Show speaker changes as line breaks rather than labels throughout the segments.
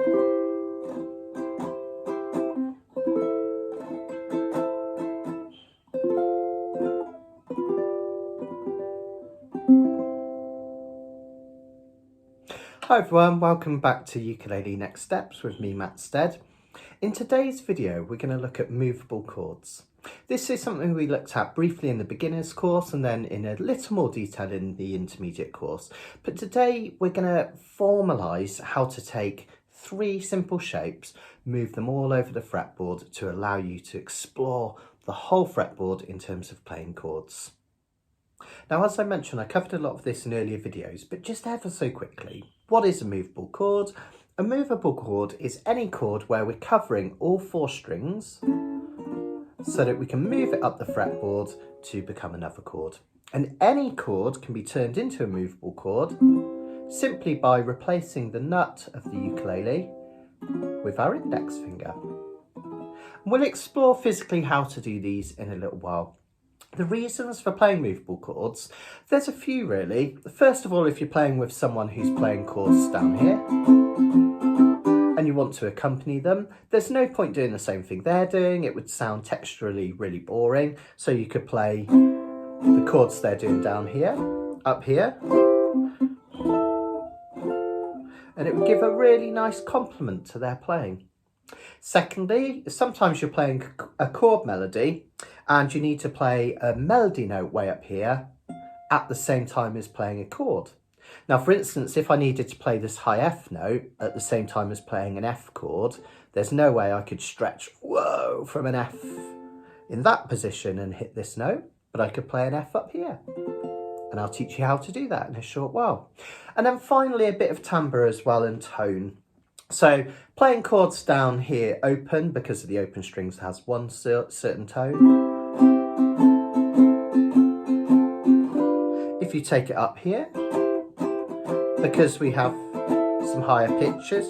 Hi everyone, welcome back to Ukulele Next Steps with me, Matt Stead. In today's video, we're going to look at movable chords. This is something we looked at briefly in the beginner's course and then in a little more detail in the intermediate course. But today we're going to formalise how to take three simple shapes, move them all over the fretboard to allow you to explore the whole fretboard in terms of playing chords. Now, as I mentioned, I covered a lot of this in earlier videos, but just ever so quickly, what is a movable chord? A movable chord is any chord where we're covering all four strings so that we can move it up the fretboard to become another chord. And any chord can be turned into a movable chord simply by replacing the nut of the ukulele with our index finger. We'll explore physically how to do these in a little while. The reasons for playing movable chords, there's a few really. First of all, if you're playing with someone who's playing chords down here and you want to accompany them, there's no point doing the same thing they're doing. It would sound texturally really boring. So you could play the chords they're doing down here, up here, and it would give a really nice complement to their playing. Secondly, sometimes you're playing a chord melody and you need to play a melody note way up here at the same time as playing a chord. Now, for instance, if I needed to play this high F note at the same time as playing an F chord, there's no way I could stretch, whoa, from an F in that position and hit this note, but I could play an F up here. And I'll teach you how to do that in a short while. And then finally, a bit of timbre as well and tone. So playing chords down here open, because of the open strings, has one certain tone. If you take it up here, because we have some higher pitches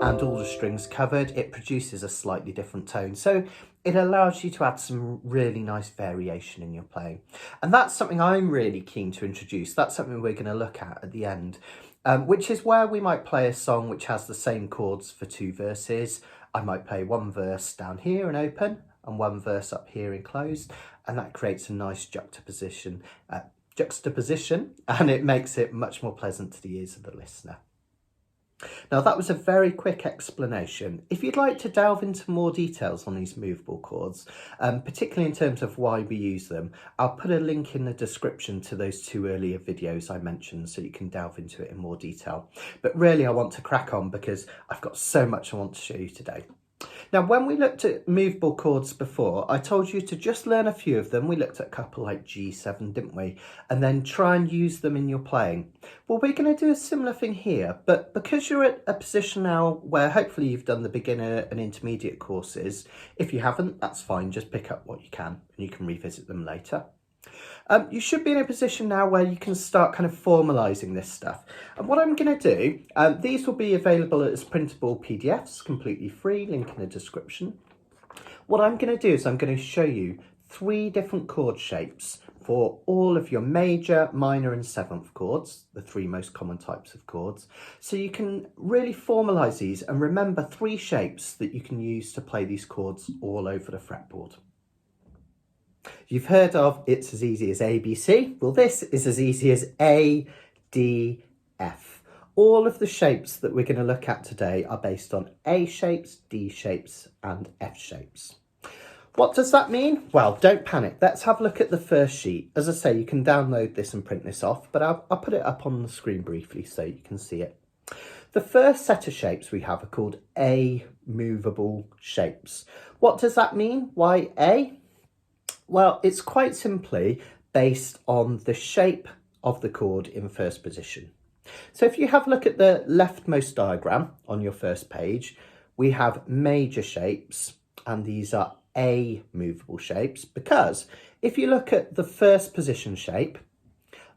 and all the strings covered, it produces a slightly different tone. So it allows you to add some really nice variation in your playing. And that's something I'm really keen to introduce. That's something we're going to look at the end. Which is where we might play a song which has the same chords for two verses. I might play one verse down here in open and one verse up here in closed, and that creates a nice juxtaposition, and it makes it much more pleasant to the ears of the listener. Now, that was a very quick explanation. If you'd like to delve into more details on these movable chords, particularly in terms of why we use them, I'll put a link in the description to those two earlier videos I mentioned so you can delve into it in more detail. But really, I want to crack on because I've got so much I want to show you today. Now, when we looked at movable chords before, I told you to just learn a few of them. We looked at a couple like G7, didn't we? And then try and use them in your playing. Well, we're going to do a similar thing here, but because you're at a position now where hopefully you've done the beginner and intermediate courses, if you haven't, that's fine. Just pick up what you can and you can revisit them later. You should be in a position now where you can start kind of formalising this stuff. And what I'm going to do, these will be available as printable PDFs, completely free, link in the description. What I'm going to do is I'm going to show you three different chord shapes for all of your major, minor and seventh chords, the three most common types of chords. So you can really formalise these and remember three shapes that you can use to play these chords all over the fretboard. You've heard of it's as easy as A, B, C. Well, this is as easy as A, D, F. All of the shapes that we're going to look at today are based on A shapes, D shapes, and F shapes. What does that mean? Well, don't panic. Let's have a look at the first sheet. As I say, you can download this and print this off, but I'll put it up on the screen briefly so you can see it. The first set of shapes we have are called A movable shapes. What does that mean? Why A? Well, it's quite simply based on the shape of the chord in first position. So if you have a look at the leftmost diagram on your first page, we have major shapes, and these are A movable shapes, because if you look at the first position shape,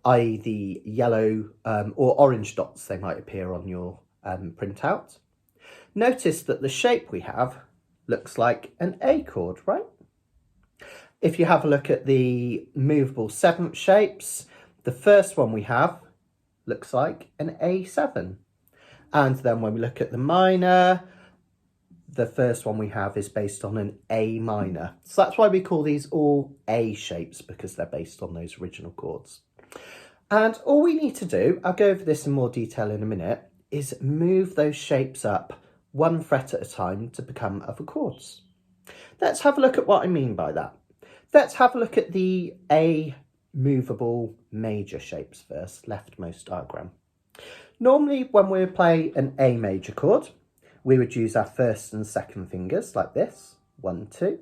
i.e. the yellow or orange dots, they might appear on your printout, notice that the shape we have looks like an A chord, right? If you have a look at the movable seventh shapes, the first one we have looks like an A7. And then when we look at the minor, the first one we have is based on an A minor. So that's why we call these all A shapes, because they're based on those original chords. And all we need to do, I'll go over this in more detail in a minute, is move those shapes up 1 fret at a time to become other chords. Let's have a look at what I mean by that. Let's have a look at the A movable major shapes first, leftmost diagram. Normally when we play an A major chord, we would use our first and second fingers like this, 1, 2.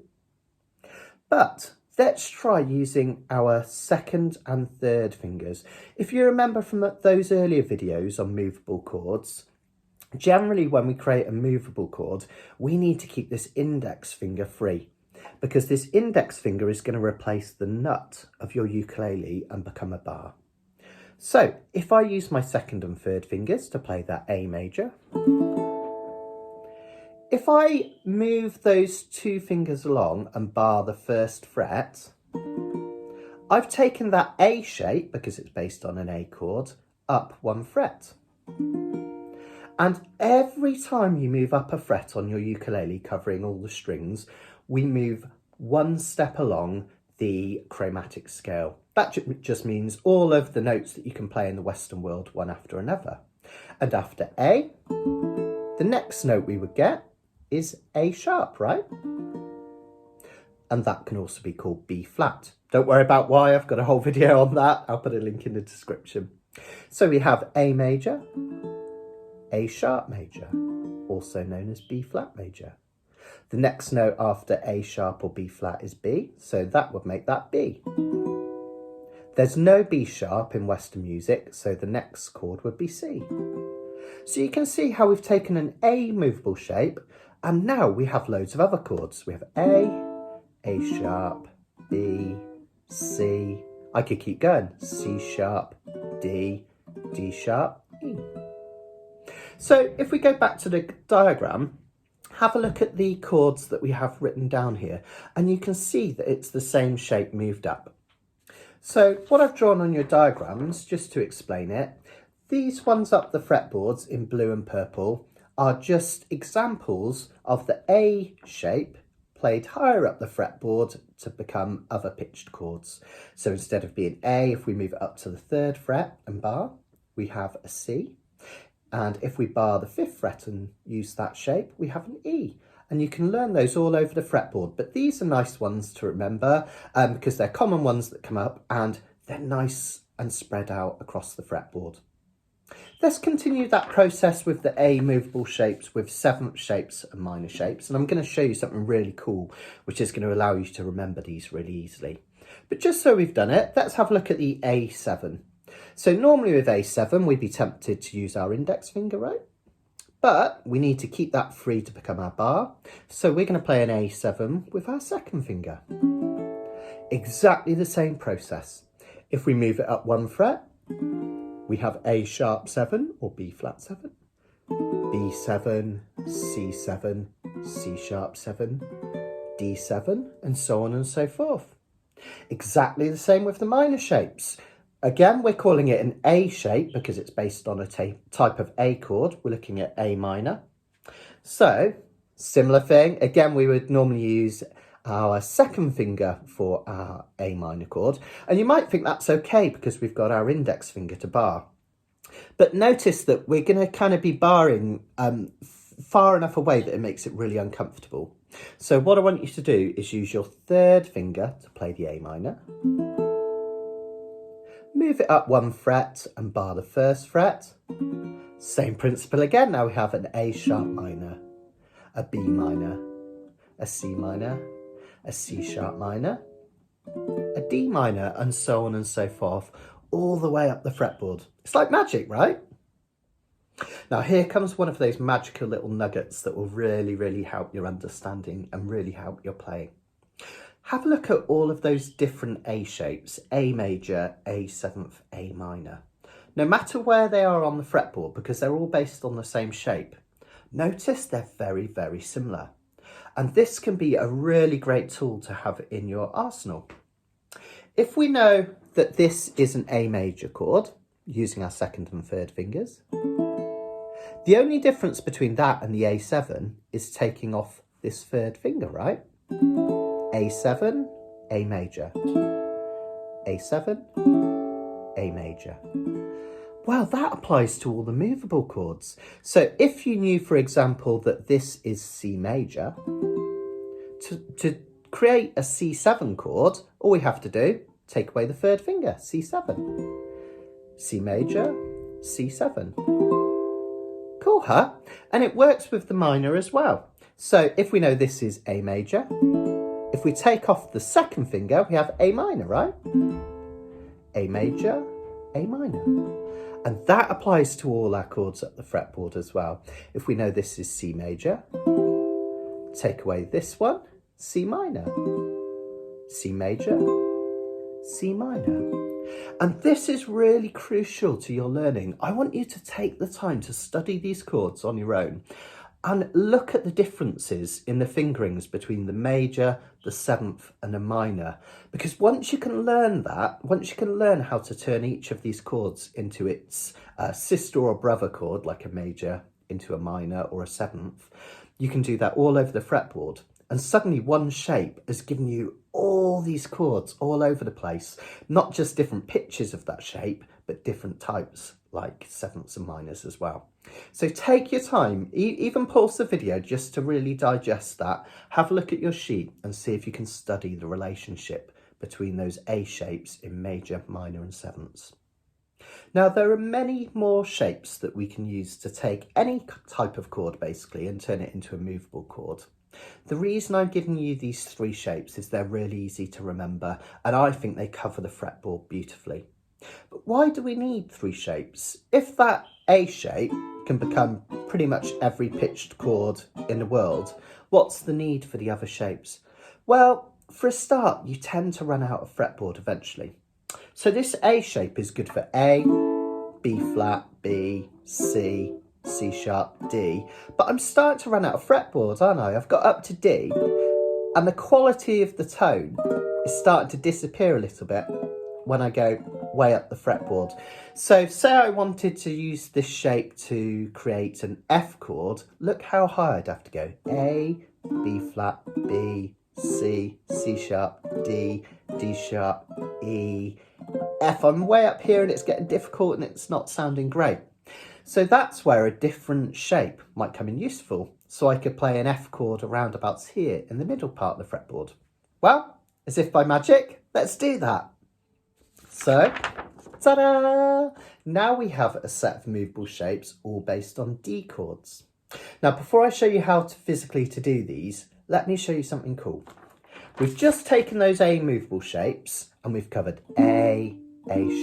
But let's try using our second and third fingers. If you remember from those earlier videos on movable chords, generally when we create a movable chord, we need to keep this index finger free, because this index finger is going to replace the nut of your ukulele and become a bar. So if I use my second and third fingers to play that A major, if I move those 2 fingers along and bar the first fret, I've taken that A shape, because it's based on an A chord, up 1 fret. And every time you move up a fret on your ukulele, covering all the strings, we move 1 step along the chromatic scale. That just means all of the notes that you can play in the Western world, one after another. And after A, the next note we would get is A sharp, right? And that can also be called B flat. Don't worry about why, I've got a whole video on that. I'll put a link in the description. So we have A major, A sharp major, also known as B flat major. The next note after A sharp or B flat is B, so that would make that B. There's no B sharp in Western music, so the next chord would be C. So you can see how we've taken an A movable shape, and now we have loads of other chords. We have A sharp, B, C. I could keep going. C sharp, D, D sharp, E. So if we go back to the diagram, have a look at the chords that we have written down here, and you can see that it's the same shape moved up. So what I've drawn on your diagrams, just to explain it, these ones up the fretboards in blue and purple are just examples of the A shape played higher up the fretboard to become other pitched chords. So instead of being A, if we move it up to the 3rd fret and bar, we have a C. And if we bar the 5th fret and use that shape, we have an E. And you can learn those all over the fretboard. But these are nice ones to remember because they're common ones that come up and they're nice and spread out across the fretboard. Let's continue that process with the A movable shapes with 7th shapes and minor shapes. And I'm going to show you something really cool, which is going to allow you to remember these really easily. But just so we've done it, let's have a look at the A7. So normally with A7, we'd be tempted to use our index finger, right? But we need to keep that free to become our bar. So we're going to play an A7 with our 2nd finger. Exactly the same process. If we move it up 1 fret, we have A sharp 7 or B flat 7, B7, C7, C sharp 7, D7, and so on and so forth. Exactly the same with the minor shapes. Again, we're calling it an A shape because it's based on a type of A chord. We're looking at A minor. So, similar thing. Again, we would normally use our 2nd finger for our A minor chord. And you might think that's okay because we've got our index finger to bar. But notice that we're going to kind of be barring far enough away that it makes it really uncomfortable. So what I want you to do is use your 3rd finger to play the A minor. Move it up 1 fret and bar the 1st fret. Same principle again. Now we have an A sharp minor, a B minor, a C minor, a C sharp minor, a D minor, and so on and so forth, all the way up the fretboard. It's like magic, right? Now here comes one of those magical little nuggets that will really, really help your understanding and really help your playing. Have a look at all of those different A shapes, A major, A7th, A minor. No matter where they are on the fretboard, because they're all based on the same shape, notice they're very, very similar. And this can be a really great tool to have in your arsenal. If we know that this is an A major chord, using our 2nd and 3rd fingers, The only difference between that and the A7 is taking off this third finger, right? A7, A major. A7, A major. Well, that applies to all the movable chords. So if you knew, for example, that this is C major, to create a C7 chord, all we have to do, take away the third finger, C7. C major, C7. Cool, huh? And it works with the minor as well. So if we know this is A major, if we take off the second finger, we have A minor, right? A major, A minor. And that applies to all our chords at the fretboard as well. If we know this is C major, take away this one, C minor, C major, C minor. And this is really crucial to your learning. I want you to take the time to study these chords on your own and look at the differences in the fingerings between the major, the seventh and the minor. Because once you can learn that, once you can learn how to turn each of these chords into its sister or brother chord, like a major into a minor or a seventh, you can do that all over the fretboard. And suddenly one shape has given you all these chords all over the place, not just different pitches of that shape, but different types like sevenths and minors as well. So take your time, even pause the video just to really digest that. Have a look at your sheet and see if you can study the relationship between those A shapes in major, minor and sevenths. Now, there are many more shapes that we can use to take any type of chord basically and turn it into a movable chord. The reason I'm giving you these three shapes is they're really easy to remember and I think they cover the fretboard beautifully. But why do we need three shapes? If that A shape can become pretty much every pitched chord in the world, what's the need for the other shapes? Well, for a start, you tend to run out of fretboard eventually. So this A shape is good for A, B flat, B, C, C sharp, D. But I'm starting to run out of fretboard, aren't I? I've got up to D, and the quality of the tone is starting to disappear a little bit when I go way up the fretboard. So say I wanted to use this shape to create an F chord, look how high I'd have to go. A, B flat, B, C, C sharp, D, D sharp, E, F. I'm way up here and it's getting difficult and it's not sounding great. So that's where a different shape might come in useful. So I could play an F chord around about here in the middle part of the fretboard. Well, as if by magic, let's do that. So, ta-da! Now we have a set of movable shapes all based on D chords. Now, before I show you how to physically to do these, let me show you something cool. We've just taken those A movable shapes and we've covered A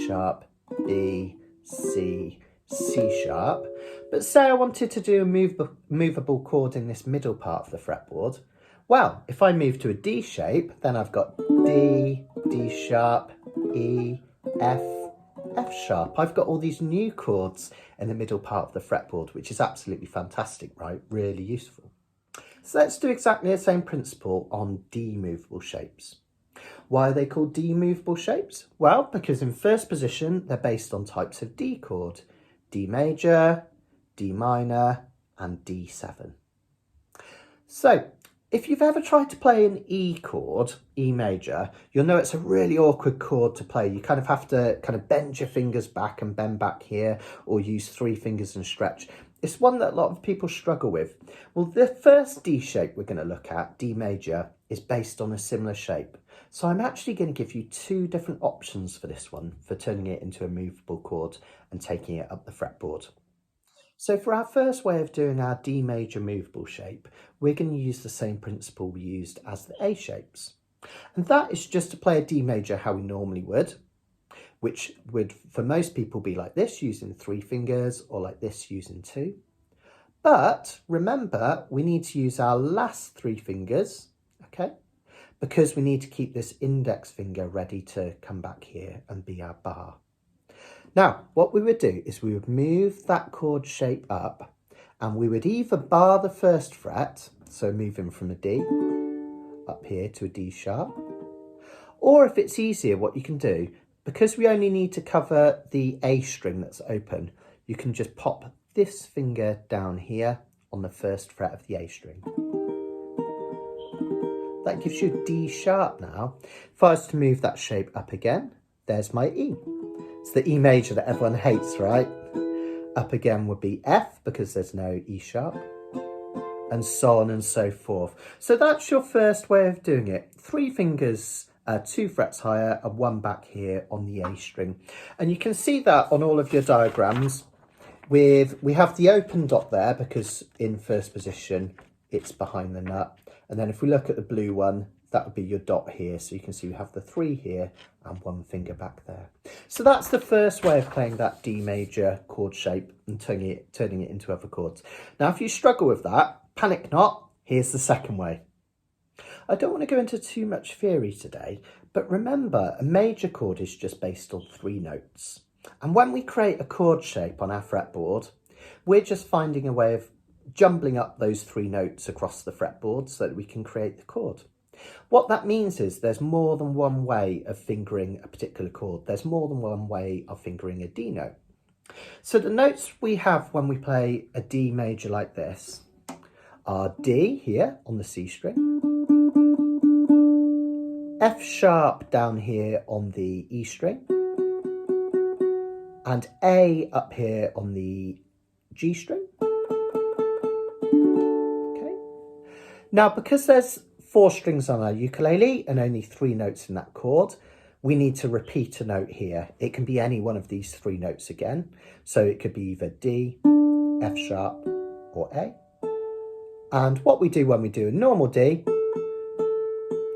sharp, B, C, C sharp. But say I wanted to do a movable chord in this middle part of the fretboard. Well, if I move to a D shape, then I've got D, D sharp, E, F, F sharp. I've got all these new chords in the middle part of the fretboard, which is absolutely fantastic, right? Really useful. So let's do exactly the same principle on D movable shapes. Why are they called D movable shapes? Well, because in first position, they're based on types of D chord. D major, D minor, and D7. So, if you've ever tried to play an E chord, E major, you'll know it's a really awkward chord to play. You kind of have to bend your fingers back and bend back here, or use three fingers and stretch. It's one that a lot of people struggle with. Well, the first D shape we're going to look at, D major, is based on a similar shape. So I'm actually going to give you two different options for this one, for turning it into a movable chord and taking it up the fretboard. So for our first way of doing our D major movable shape, we're going to use the same principle we used as the A shapes. And that is just to play a D major how we normally would, which would for most people be like this, using three fingers, or like this, using two. But remember, we need to use our last three fingers, okay? Because we need to keep this index finger ready to come back here and be our bar. Now, what we would do is we would move that chord shape up and we would either bar the first fret, so moving from a D up here to a D sharp, or if it's easier, what you can do, because we only need to cover the A string that's open, you can just pop this finger down here on the first fret of the A string. That gives you a D sharp now. If I was to move that shape up again, there's my E. It's the E major that everyone hates, right? Up again would be F because there's no E sharp, and so on and so forth. So that's your first way of doing it. 3 fingers, 2 frets higher and 1 back here on the A string. And you can see that on all of your diagrams. We have the open dot there because in first position it's behind the nut. And then if we look at the blue one, that would be your dot here. So you can see we have the 3 here and 1 finger back there. So that's the first way of playing that D major chord shape and turning it into other chords. Now, if you struggle with that, panic not, here's the second way. I don't want to go into too much theory today, but remember, a major chord is just based on 3 notes. And when we create a chord shape on our fretboard, we're just finding a way of jumbling up those 3 notes across the fretboard so that we can create the chord. What that means is there's more than one way of fingering a particular chord. There's more than one way of fingering a D note. So the notes we have when we play a D major like this are D here on the C string, F sharp down here on the E string, and A up here on the G string. Okay. Now, because there's 4 strings on our ukulele and only 3 notes in that chord, we need to repeat a note here. It can be any one of these 3 notes again. So it could be either D, F sharp, or A. And what we do when we do a normal D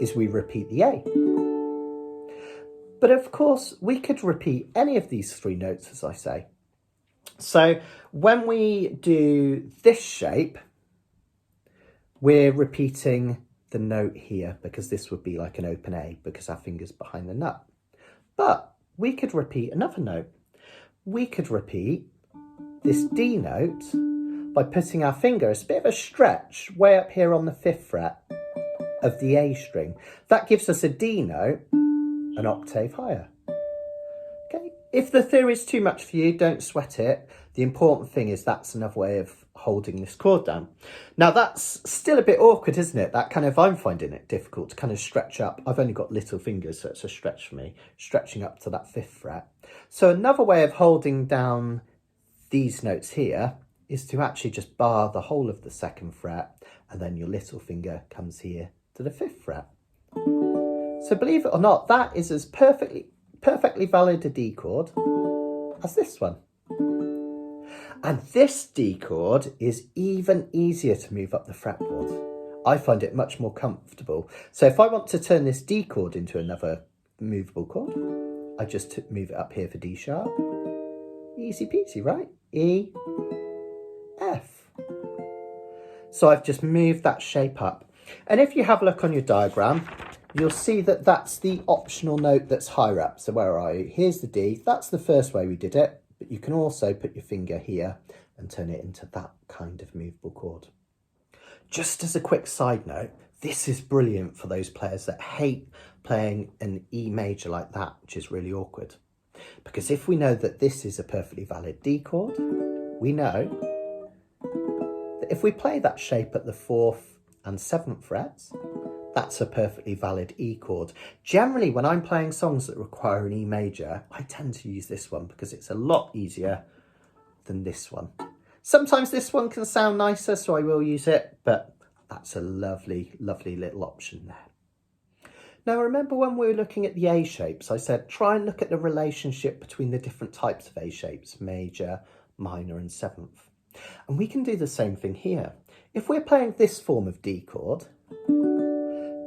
is we repeat the A. But of course, we could repeat any of these 3 notes, as I say. So when we do this shape, we're repeating the note here because this would be like an open A because our finger's behind the nut. But we could repeat another note. We could repeat this D note by putting our finger, it's a bit of a stretch, way up here on the 5th fret of the A string. That gives us a D note an octave higher. Okay, if the theory is too much for you, don't sweat it. The important thing is that's another way of holding this chord down. Now that's still a bit awkward, isn't it? That kind of, I'm finding it difficult to kind of stretch up. I've only got little fingers, so it's a stretch for me, stretching up to that 5th fret. So another way of holding down these notes here is to actually just bar the whole of the 2nd fret, and then your little finger comes here to the 5th fret. So believe it or not, that is as perfectly valid a D chord as this one. And this D chord is even easier to move up the fretboard. I find it much more comfortable. So if I want to turn this D chord into another movable chord, I just move it up here for D sharp. Easy peasy, right? E, F. So I've just moved that shape up. And if you have a look on your diagram, you'll see that that's the optional note that's higher up. So where are you? Here's the D. That's the first way we did it. But you can also put your finger here and turn it into that kind of movable chord. Just as a quick side note, this is brilliant for those players that hate playing an E major like that, which is really awkward. Because if we know that this is a perfectly valid D chord, we know that if we play that shape at the 4th and 7th frets, that's a perfectly valid E chord. Generally, when I'm playing songs that require an E major, I tend to use this one because it's a lot easier than this one. Sometimes this one can sound nicer, so I will use it, but that's a lovely, lovely little option there. Now, remember when we were looking at the A shapes, I said try and look at the relationship between the different types of A shapes, major, minor, and 7th. And we can do the same thing here. If we're playing this form of D chord,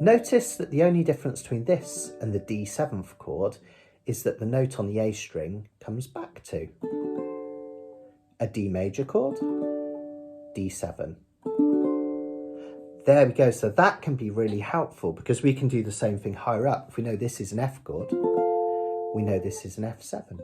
notice that the only difference between this and the D7th chord is that the note on the A string comes back to a D major chord, D7. There we go. So that can be really helpful because we can do the same thing higher up. If we know this is an F chord, we know this is an F7.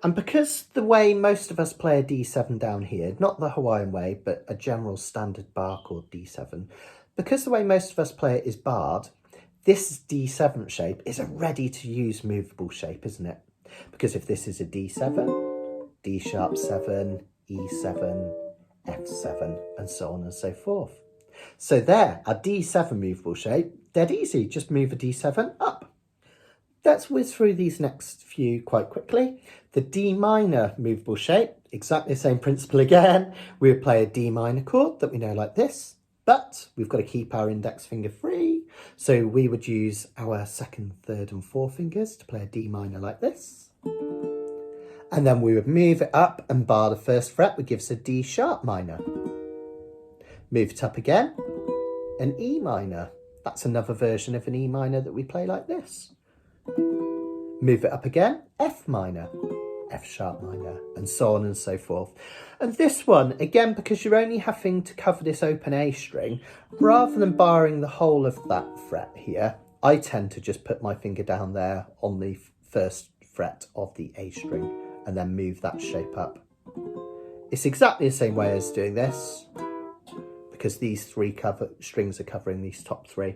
And because the way most of us play a D7 down here, not the Hawaiian way, but a general standard bar chord D7, because the way most of us play it is barred, this D7 shape is a ready to use movable shape, isn't it? Because if this is a D7, D sharp 7, E7, F7, and so on and so forth. So there, our D7 movable shape, dead easy, just move a D7 up. Let's whiz through these next few quite quickly. The D minor movable shape, exactly the same principle again. We would play a D minor chord that we know like this, but we've got to keep our index finger free. So we would use our second, third and fourth fingers to play a D minor like this. And then we would move it up and bar the first fret, which gives a D sharp minor. Move it up again, an E minor. That's another version of an E minor that we play like this. Move it up again, F minor, F sharp minor, and so on and so forth. And this one, again, because you're only having to cover this open A string, rather than barring the whole of that fret here, I tend to just put my finger down there on the first fret of the A string and then move that shape up. It's exactly the same way as doing this, because these three strings are covering these top three.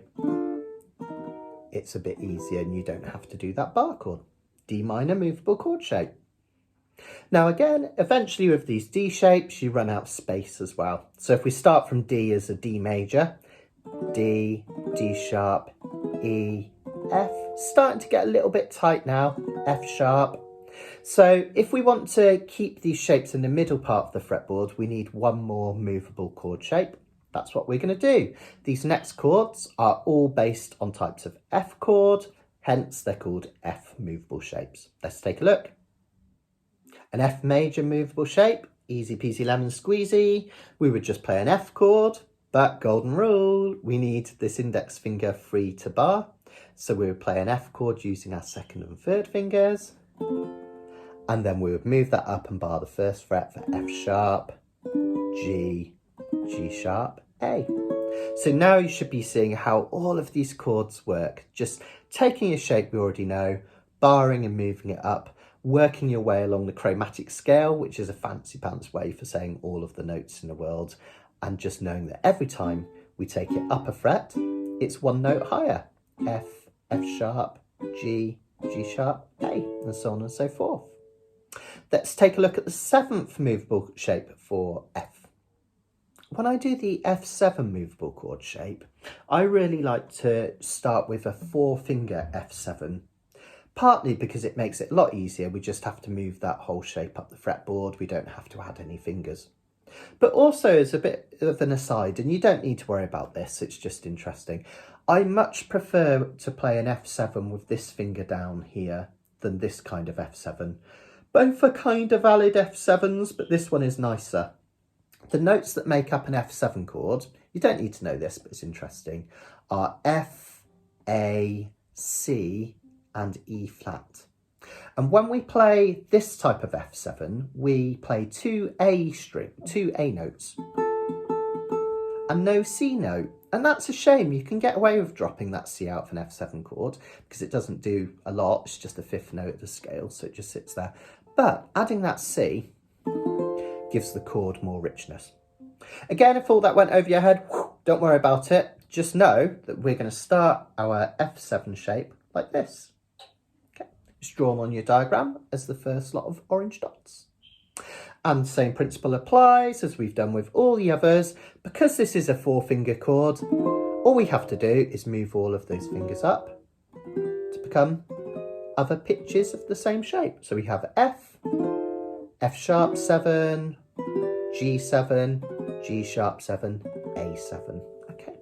It's a bit easier and you don't have to do that bar chord. D minor movable chord shape. Now again, eventually with these D shapes, you run out of space as well. So if we start from D as a D major, D, D sharp, E, F, starting to get a little bit tight now, F sharp. So if we want to keep these shapes in the middle part of the fretboard, we need one more movable chord shape. That's what we're going to do. These next chords are all based on types of F chord, hence they're called F movable shapes. Let's take a look. An F major movable shape, easy peasy lemon squeezy. We would just play an F chord, but golden rule, we need this index finger free to bar. So we would play an F chord using our second and third fingers. And then we would move that up and bar the first fret for F sharp, G, G sharp, A. So now you should be seeing how all of these chords work. Just taking a shape we already know, barring and moving it up, working your way along the chromatic scale, which is a fancy pants way for saying all of the notes in the world, and just knowing that every time we take it up a fret, it's one note higher. F, F sharp, G, G sharp, A, and so on and so forth. Let's take a look at the seventh movable shape for F. When I do the F7 movable chord shape, I really like to start with a 4-finger F7, partly because it makes it a lot easier. We just have to move that whole shape up the fretboard. We don't have to add any fingers. But also as a bit of an aside, and you don't need to worry about this, it's just interesting, I much prefer to play an F7 with this finger down here than this kind of F7. Both are kind of valid F7s, but this one is nicer. The notes that make up an F7 chord, you don't need to know this, but it's interesting, are F, A, C, and E flat. And when we play this type of F7, we play two A notes, and no C note. And that's a shame. You can get away with dropping that C out of an F7 chord because it doesn't do a lot. It's just the 5th note of the scale, so it just sits there. But adding that C gives the chord more richness. Again, if all that went over your head, don't worry about it. Just know that we're going to start our F7 shape like this. Okay, it's drawn on your diagram as the first lot of orange dots. And the same principle applies as we've done with all the others. Because this is a 4-finger chord, all we have to do is move all of those fingers up to become other pitches of the same shape. So we have F, F sharp 7, G7, G sharp 7, A7. Okay.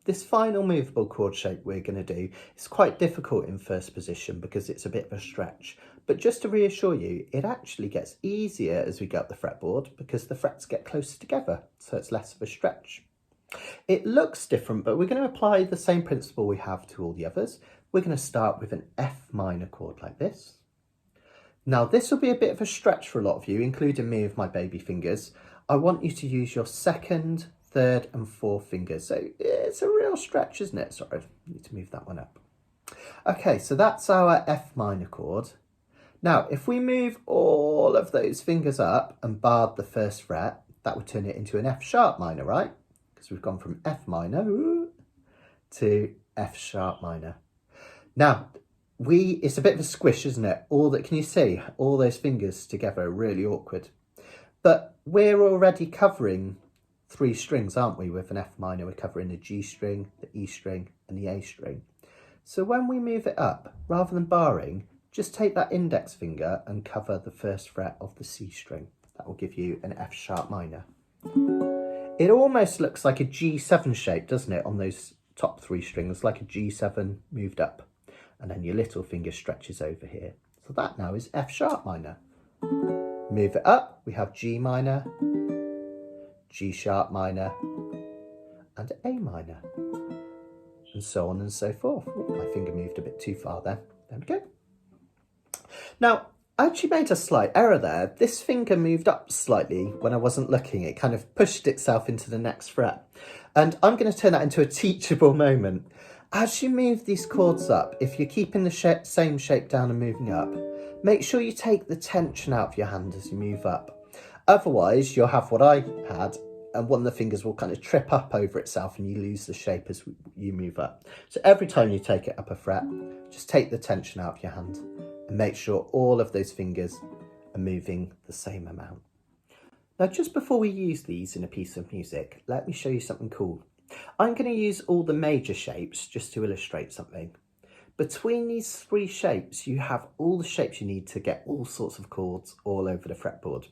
This final movable chord shape we're going to do is quite difficult in first position because it's a bit of a stretch. But just to reassure you, it actually gets easier as we go up the fretboard because the frets get closer together, so it's less of a stretch. It looks different, but we're going to apply the same principle we have to all the others. We're going to start with an F minor chord like this. Now this will be a bit of a stretch for a lot of you, including me with my baby fingers. I want you to use your second, third and fourth fingers. So it's a real stretch, isn't it? Sorry, I need to move that one up. Okay, so that's our F minor chord. Now, if we move all of those fingers up and barred the first fret, that would turn it into an F sharp minor, right? Because we've gone from F minor to F sharp minor. Now, it's a bit of a squish, isn't it? Can you see all those fingers together are really awkward? But we're already covering 3 strings, aren't we? With an F minor, we're covering the G string, the E string and the A string. So when we move it up, rather than barring, just take that index finger and cover the 1st fret of the C string. That will give you an F sharp minor. It almost looks like a G7 shape, doesn't it, on those top 3 strings, like a G7 moved up. And then your little finger stretches over here. So that now is F sharp minor. Move it up, we have G minor, G sharp minor, and A minor. And so on and so forth. Oh, my finger moved a bit too far there. There we go. Now, I actually made a slight error there. This finger moved up slightly when I wasn't looking. It kind of pushed itself into the next fret. And I'm going to turn that into a teachable moment. As you move these chords up, if you're keeping the same shape down and moving up, make sure you take the tension out of your hand as you move up. Otherwise, you'll have what I had, and one of the fingers will kind of trip up over itself and you lose the shape as you move up. So every time you take it up a fret, just take the tension out of your hand and make sure all of those fingers are moving the same amount. Now, just before we use these in a piece of music, let me show you something cool. I'm going to use all the major shapes just to illustrate something. Between these 3 shapes, you have all the shapes you need to get all sorts of chords all over the fretboard.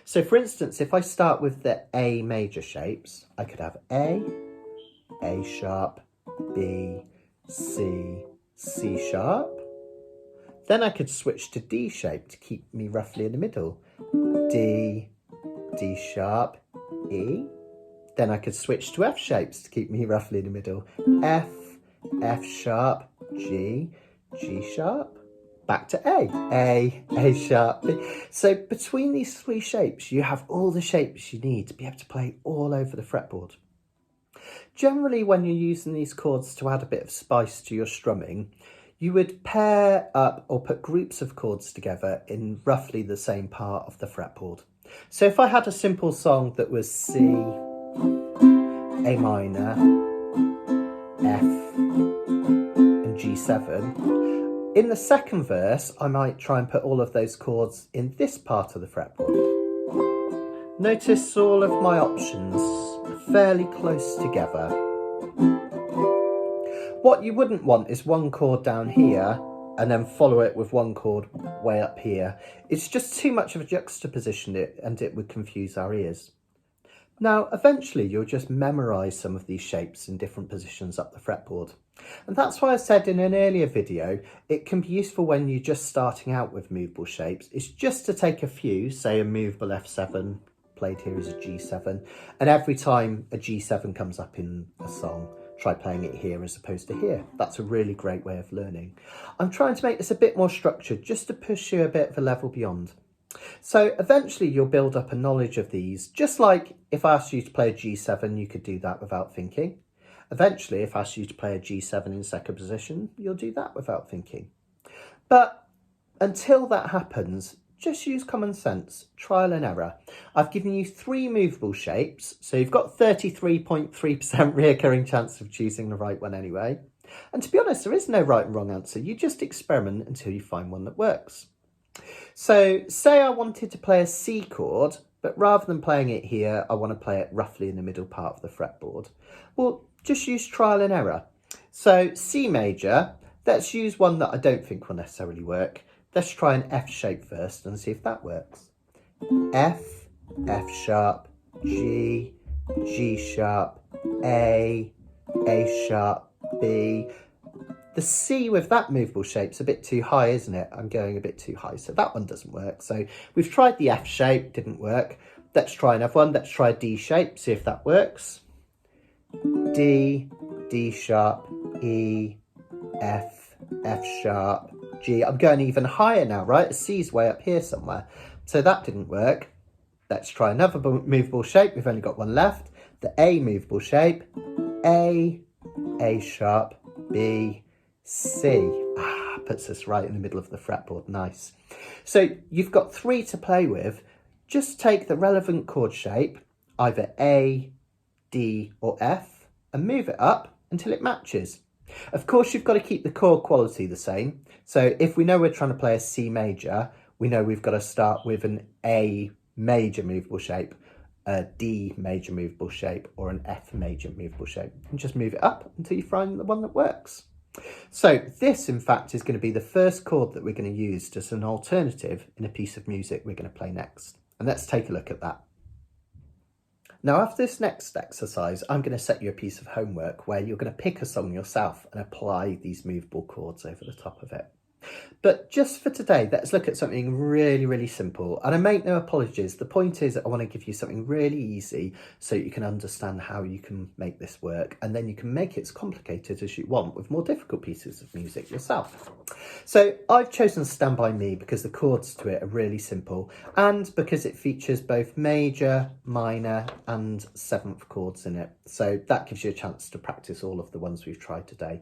So for instance, if I start with the A major shapes, I could have A sharp, B, C, C sharp. Then I could switch to D shape to keep me roughly in the middle. D, D sharp, E. Then I could switch to F shapes to keep me roughly in the middle. F, F sharp, G, G sharp. Back to A sharp, B. So between these 3 shapes, you have all the shapes you need to be able to play all over the fretboard. Generally, when you're using these chords to add a bit of spice to your strumming, you would pair up or put groups of chords together in roughly the same part of the fretboard. So if I had a simple song that was C, A minor, F, and G7, in the second verse, I might try and put all of those chords in this part of the fretboard. Notice all of my options are fairly close together. What you wouldn't want is one chord down here and then follow it with one chord way up here. It's just too much of a juxtaposition and it would confuse our ears. Now, eventually you'll just memorise some of these shapes in different positions up the fretboard. And that's why I said in an earlier video, it can be useful when you're just starting out with movable shapes. It's just to take a few, say a movable F7, played here as a G7, and every time a G7 comes up in a song, try playing it here as opposed to here. That's a really great way of learning. I'm trying to make this a bit more structured, just to push you a bit of a level beyond. So eventually you'll build up a knowledge of these, just like if I asked you to play a G7, you could do that without thinking. Eventually, if I asked you to play a G7 in second position, you'll do that without thinking. But until that happens, just use common sense, trial and error. I've given you 3 movable shapes, so you've got 33.3% reoccurring chance of choosing the right one anyway. And to be honest, there is no right and wrong answer. You just experiment until you find one that works. So say I wanted to play a C chord, but rather than playing it here, I want to play it roughly in the middle part of the fretboard. Well, just use trial and error. So C major, let's use one that I don't think will necessarily work. Let's try an F shape first and see if that works. F, F sharp, G, G sharp, A sharp, B. The C with that movable shape's a bit too high, isn't it? I'm going a bit too high, so that one doesn't work. So we've tried the F shape, didn't work. Let's try another one. Let's try a D shape, see if that works. D, D sharp, E, F, F sharp, G. I'm going even higher now, right? The C's way up here somewhere. So that didn't work. Let's try another movable shape. We've only got one left. The A movable shape. A sharp, B, C. Puts us right in the middle of the fretboard. Nice. So you've got 3 to play with. Just take the relevant chord shape, either A, D or F, and move it up until it matches. Of course, you've got to keep the chord quality the same. So if we know we're trying to play a C major, we know we've got to start with an A major movable shape, a D major movable shape, or an F major movable shape, and just move it up until you find the one that works. So this, in fact, is going to be the first chord that we're going to use as an alternative in a piece of music we're going to play next. And let's take a look at that. Now, after this next exercise, I'm going to set you a piece of homework where you're going to pick a song yourself and apply these movable chords over the top of it. But just for today, let's look at something really, really simple. And I make no apologies. The point is that I want to give you something really easy so you can understand how you can make this work. And then you can make it as complicated as you want with more difficult pieces of music yourself. So I've chosen Stand By Me because the chords to it are really simple and because it features both major, minor and seventh chords in it. So that gives you a chance to practice all of the ones we've tried today.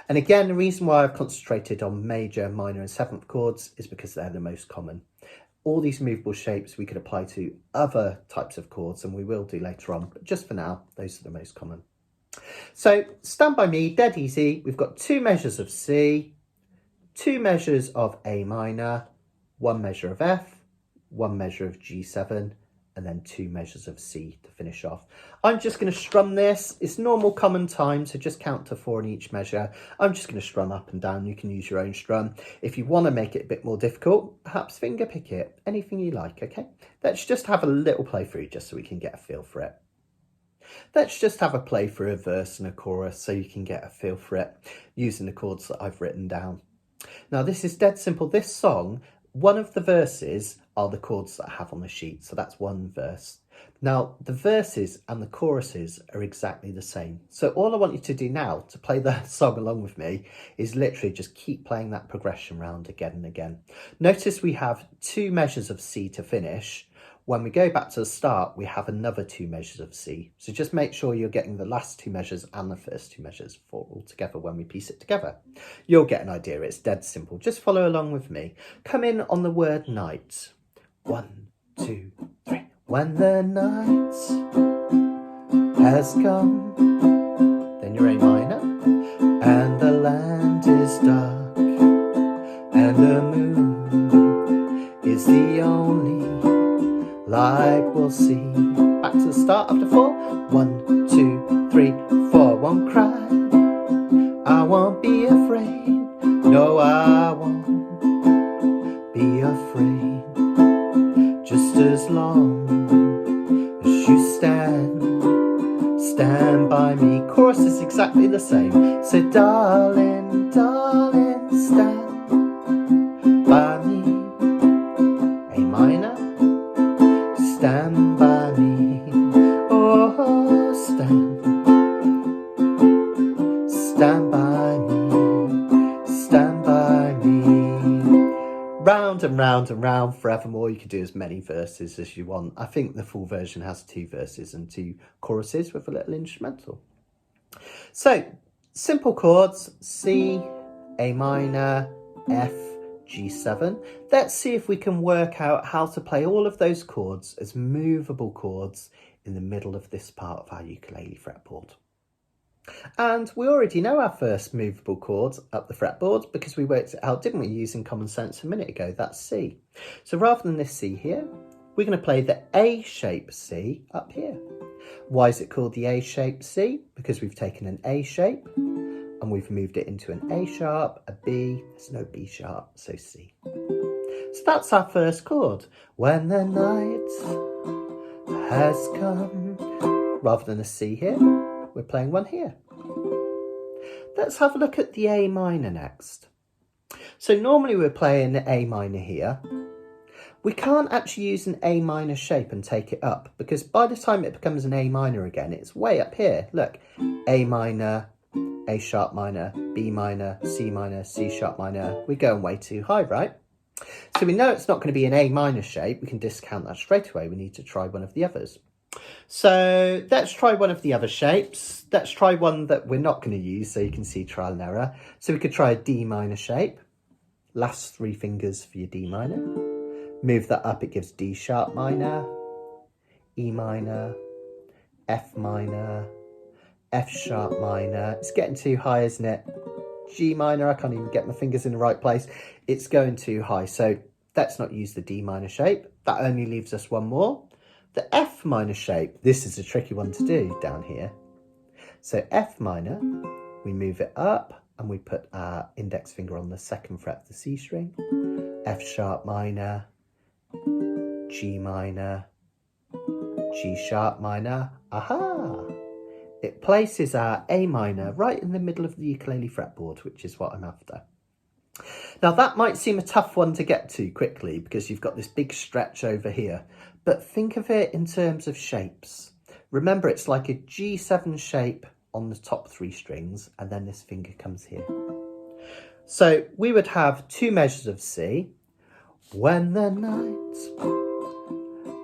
And again, the reason why I've concentrated on major, minor and seventh chords is because they're the most common. All these movable shapes we could apply to other types of chords, and we will do later on, but just for now, those are the most common. So Stand By Me, dead easy. We've got 2 measures of C, 2 measures of A minor, 1 measure of F, 1 measure of G7, and then 2 measures of C to finish off. I'm just going to strum this. It's normal common time, so just count to 4 in each measure. I'm just going to strum up and down. You can use your own strum. If you want to make it a bit more difficult, perhaps finger pick it, anything you like, okay? Let's just have a little play through just so we can get a feel for it. Let's just have a play through a verse and a chorus so you can get a feel for it using the chords that I've written down. Now, this is dead simple. This song, one of the verses are the chords that I have on the sheet. So that's one verse. Now, the verses and the choruses are exactly the same. So all I want you to do now to play the song along with me is literally just keep playing that progression round again and again. Notice we have 2 measures of C to finish. When we go back to the start, we have another 2 measures of C. So just make sure you're getting the last 2 measures and the first 2 measures all together when we piece it together. You'll get an idea. It's dead simple. Just follow along with me. Come in on the word night. 1, 2, 3. When the night has come, then you're A minor, and the land is dark, and the moon is the only light we'll see. Back to the start after 4. 1, 2, 3, 4. Won't cry, I won't be afraid. No, I won't be afraid. Just as long as you stand by me. Chorus is exactly the same. So darling, darling, stand by me. A minor, stand by me. Oh, stand by me, stand by me. Round and round and round forevermore. You can do as many verses as you want. I think the full version has 2 verses and 2 choruses with a little instrumental. So, simple chords, C, A minor, F, G7. Let's see if we can work out how to play all of those chords as movable chords in the middle of this part of our ukulele fretboard. And we already know our first movable chords up the fretboard because we worked it out, didn't we, using common sense a minute ago? That's C. So rather than this C here, we're going to play the A-shape C up here. Why is it called the A-shape C? Because we've taken an A shape and we've moved it into an A sharp, a B, there's no B sharp, so C. So that's our first chord. When the night has come. Rather than a C here, we're playing one here. Let's have a look at the A minor next. So normally we're playing the A minor here. We can't actually use an A minor shape and take it up because by the time it becomes an A minor again, it's way up here. Look, A minor, A sharp minor, B minor, C sharp minor. We're going way too high, right? So we know it's not going to be an A minor shape. We can discount that straight away. We need to try one of the others. So let's try one of the other shapes. Let's try one that we're not going to use so you can see trial and error. So we could try a D minor shape. Last 3 fingers for your D minor. Move that up, it gives D sharp minor, E minor, F minor, F sharp minor. It's getting too high, isn't it? G minor, I can't even get my fingers in the right place. It's going too high. So let's not use the D minor shape. That only leaves us one more. The F minor shape. This is a tricky one to do down here. So F minor, we move it up and we put our index finger on the 2nd fret of the C string. F sharp minor, G minor, G sharp minor. Aha! It places our A minor right in the middle of the ukulele fretboard, which is what I'm after. Now that might seem a tough one to get to quickly because you've got this big stretch over here, but think of it in terms of shapes. Remember, it's like a G7 shape on the top 3 strings, and then this finger comes here. So we would have 2 measures of C. When the night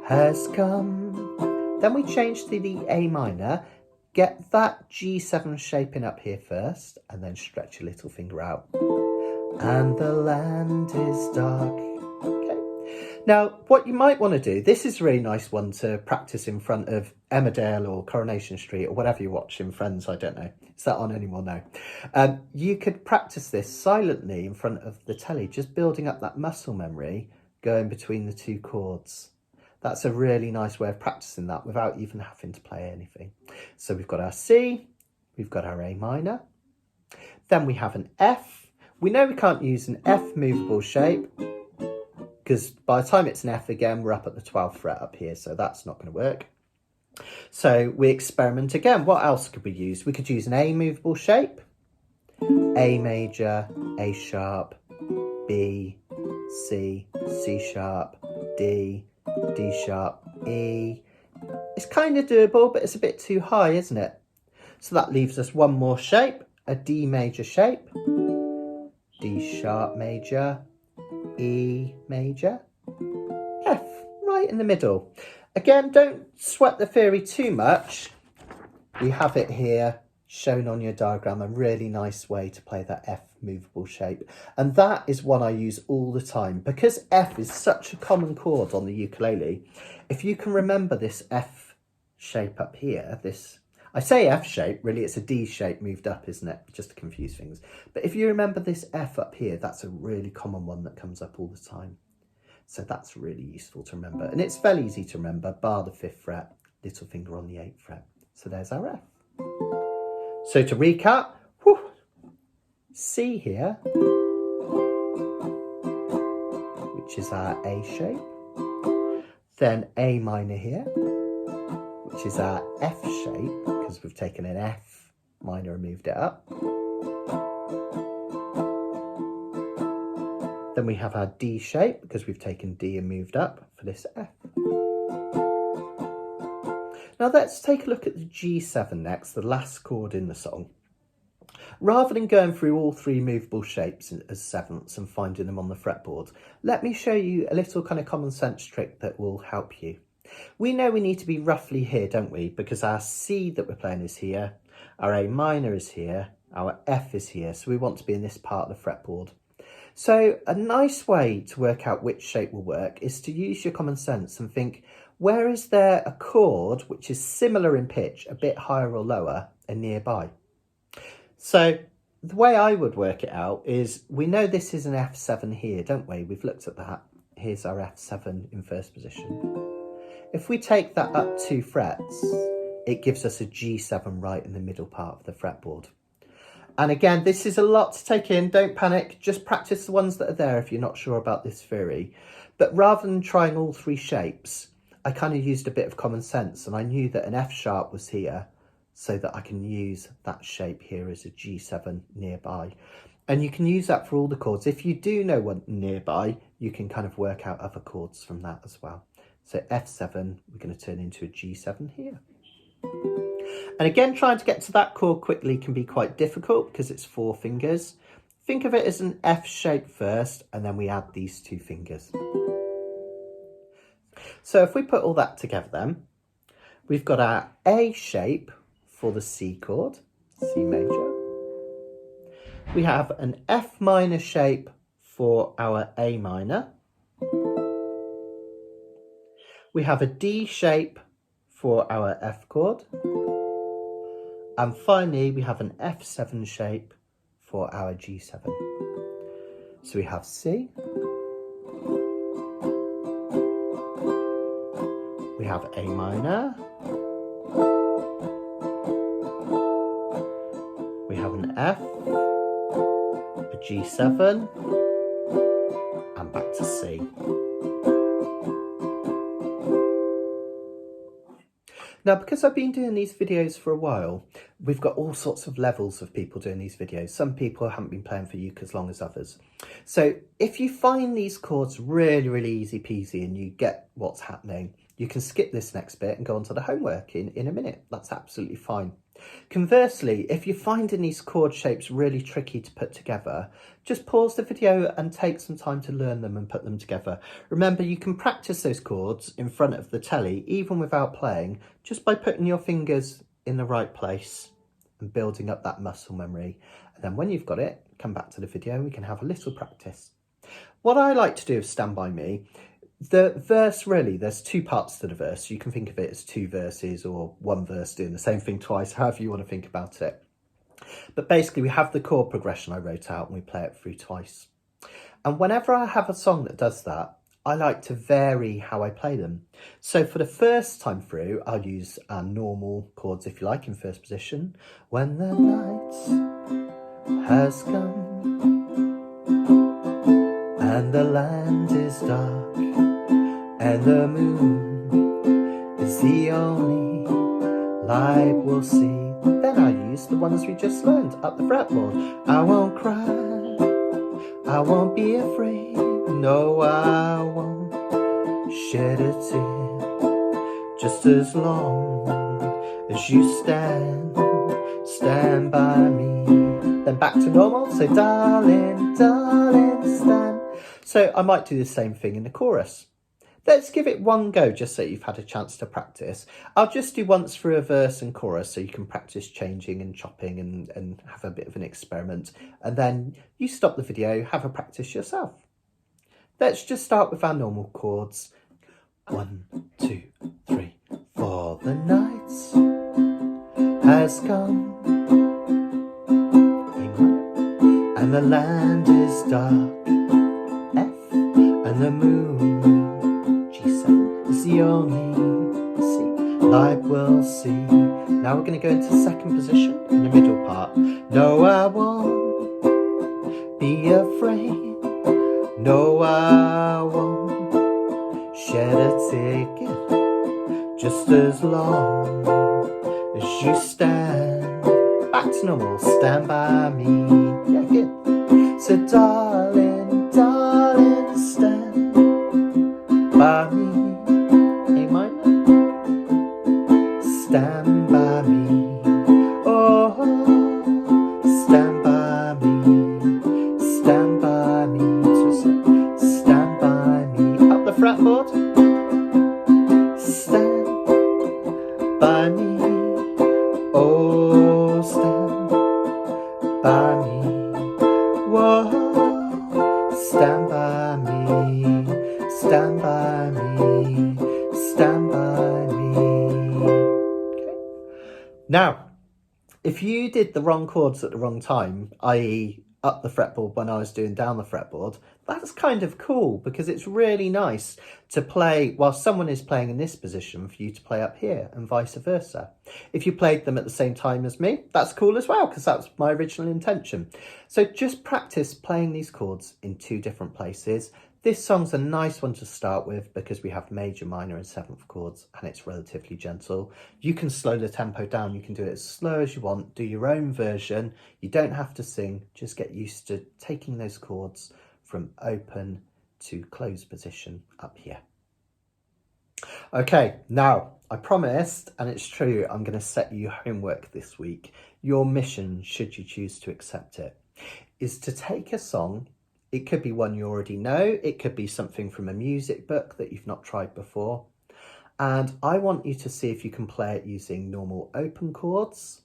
has come. Then we change to the A minor. Get that G7 shaping up here first, and then stretch your little finger out. And the land is dark. Okay. Now, what you might want to do, this is a really nice one to practice in front of Emmerdale or Coronation Street or whatever you're watching, Friends, I don't know. Is that on anymore? No. You could practice this silently in front of the telly, just building up that muscle memory going between the 2 chords. That's a really nice way of practicing that without even having to play anything. So we've got our C, we've got our A minor, then we have an F. We know we can't use an F movable shape because by the time it's an F again, we're up at the 12th fret up here, so that's not going to work. So we experiment again. What else could we use? We could use an A movable shape, A major, A sharp, B, C, C sharp, D, D sharp, E. It's kind of doable, but it's a bit too high, isn't it? So that leaves us one more shape, a D major shape, D sharp major, E major, F, right in the middle. Again, don't sweat the theory too much. We have it here shown on your diagram, a really nice way to play that F movable shape. And that is one I use all the time because F is such a common chord on the ukulele. If you can remember this F shape up here, this, I say F shape, really it's a D shape moved up, isn't it? Just to confuse things. But if you remember this F up here, that's a really common one that comes up all the time. So that's really useful to remember. And it's fairly easy to remember, bar the 5th fret, little finger on the 8th fret. So there's our F. So to recap, C here, which is our A shape. Then A minor here, which is our F shape, because we've taken an F minor and moved it up. Then we have our D shape, because we've taken D and moved up for this F. Now let's take a look at the G7 next, the last chord in the song. Rather than going through all 3 movable shapes as 7ths and finding them on the fretboard, let me show you a little kind of common sense trick that will help you. We know we need to be roughly here, don't we? Because our C that we're playing is here, our A minor is here, our F is here, so we want to be in this part of the fretboard. So a nice way to work out which shape will work is to use your common sense and think, where is there a chord which is similar in pitch, a bit higher or lower, and nearby? So the way I would work it out is, we know this is an F7 here, don't we? We've looked at that. Here's our F7 in 1st position. If we take that up 2 frets, it gives us a G7 right in the middle part of the fretboard. And again, this is a lot to take in. Don't panic. Just practice the ones that are there if you're not sure about this theory. But rather than trying all 3 shapes, I kind of used a bit of common sense, and I knew that an F sharp was here, so that I can use that shape here as a G7 nearby. And you can use that for all the chords. If you do know one nearby, you can kind of work out other chords from that as well. So F7, we're going to turn into a G7 here. And again, trying to get to that chord quickly can be quite difficult because it's 4 fingers. Think of it as an F shape first, and then we add these 2 fingers. So if we put all that together then, we've got our A shape for the C chord, C major. We have an F minor shape for our A minor. We have a D shape for our F chord. And finally, we have an F7 shape for our G7. So we have C, we have A minor, we have an F, a G7, and back to C. Now, because I've been doing these videos for a while, we've got all sorts of levels of people doing these videos. Some people haven't been playing for uke as long as others. So if you find these chords really, really easy peasy and you get what's happening, you can skip this next bit and go on to the homework in a minute. That's absolutely fine. Conversely, if you're finding these chord shapes really tricky to put together, just pause the video and take some time to learn them and put them together. Remember, you can practice those chords in front of the telly, even without playing, just by putting your fingers in the right place and building up that muscle memory. And then when you've got it, come back to the video and we can have a little practice. What I like to do is Stand By Me. The verse, really, there's two parts to the verse. You can think of it as two verses or one verse doing the same thing twice, however you want to think about it. But basically, we have the chord progression I wrote out and we play it through twice. And whenever I have a song that does that, I like to vary how I play them. So for the first time through, I'll use our normal chords, if you like, in first position. When the night has come and the land is dark and the moon is the only light we'll see. Then I use the ones we just learned up the fretboard. I won't cry, I won't be afraid, no I won't shed a tear, just as long as you stand by me. Then back to normal, so darling, darling, stand. So I might do the same thing in the chorus. Let's give it one go just so you've had a chance to practice. I'll just do once through a verse and chorus so you can practice changing and chopping and have a bit of an experiment. And then you stop the video, have a practice yourself. Let's just start with our normal chords. 1, 2, 3, 4. The night has come and the land is dark, F, and the moon, G7, is the only light we'll see. Now we're going to go into second position in the middle part. No, I won't be afraid, no, I won't shed a tear, just as long as you stand. Back to normal, stand by me. Yeah, good. So darling, darling, stand by me. A minor. Stand by me. Oh, stand by me. Stand by me. So stand by me. Up the fretboard. Stand by me. Oh, stand by me. Whoa, stand by me, stand by me, stand by me. Okay. Now, if you did the wrong chords at the wrong time, i.e. up the fretboard when I was doing down the fretboard, that's kind of cool because it's really nice to play while someone is playing in this position for you to play up here and vice versa. If you played them at the same time as me, that's cool as well because that's my original intention. So just practice playing these chords in two different places. This song's a nice one to start with because we have major, minor and seventh chords and it's relatively gentle. You can slow the tempo down. You can do it as slow as you want. Do your own version. You don't have to sing. Just get used to taking those chords from open to closed position up here. Okay, now I promised, and it's true, I'm going to set you homework this week. Your mission, should you choose to accept it, is to take a song. It could be one you already know. It could be something from a music book that you've not tried before. And I want you to see if you can play it using normal open chords.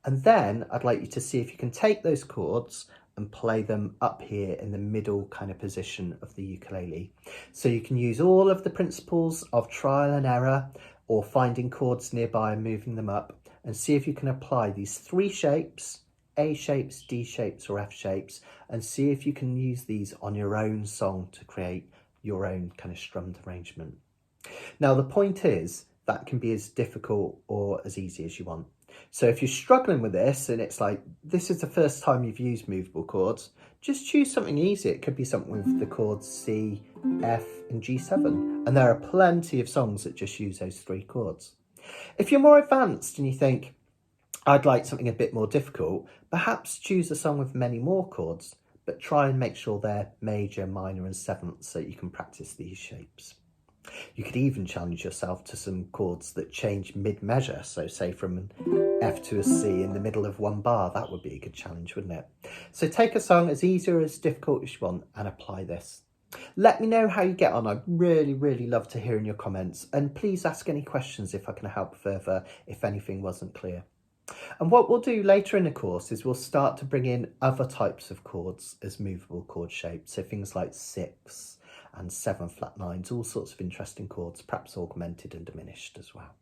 And then I'd like you to see if you can take those chords and play them up here in the middle kind of position of the ukulele. So you can use all of the principles of trial and error or finding chords nearby and moving them up. and see if you can apply these 3 shapes, A shapes, D shapes or F shapes, and see if you can use these on your own song to create your own kind of strummed arrangement. Now the point is that can be as difficult or as easy as you want. So if you're struggling with this and it's like, this is the first time you've used movable chords, just choose something easy. It could be something with the chords C, F and G7. And there are plenty of songs that just use those 3 chords. If you're more advanced and you think, I'd like something a bit more difficult, perhaps choose a song with many more chords, but try and make sure they're major, minor and sevenths so you can practice these shapes. You could even challenge yourself to some chords that change mid-measure, so say from an F to a C in the middle of one bar. That would be a good challenge, wouldn't it? So take a song as easy or as difficult as you want and apply this. Let me know how you get on. I'd really love to hear in your comments, and please ask any questions if I can help further if anything wasn't clear. And what we'll do later in the course is we'll start to bring in other types of chords as movable chord shapes, so things like 6 and 7 flat 9s, all sorts of interesting chords, perhaps augmented and diminished as well.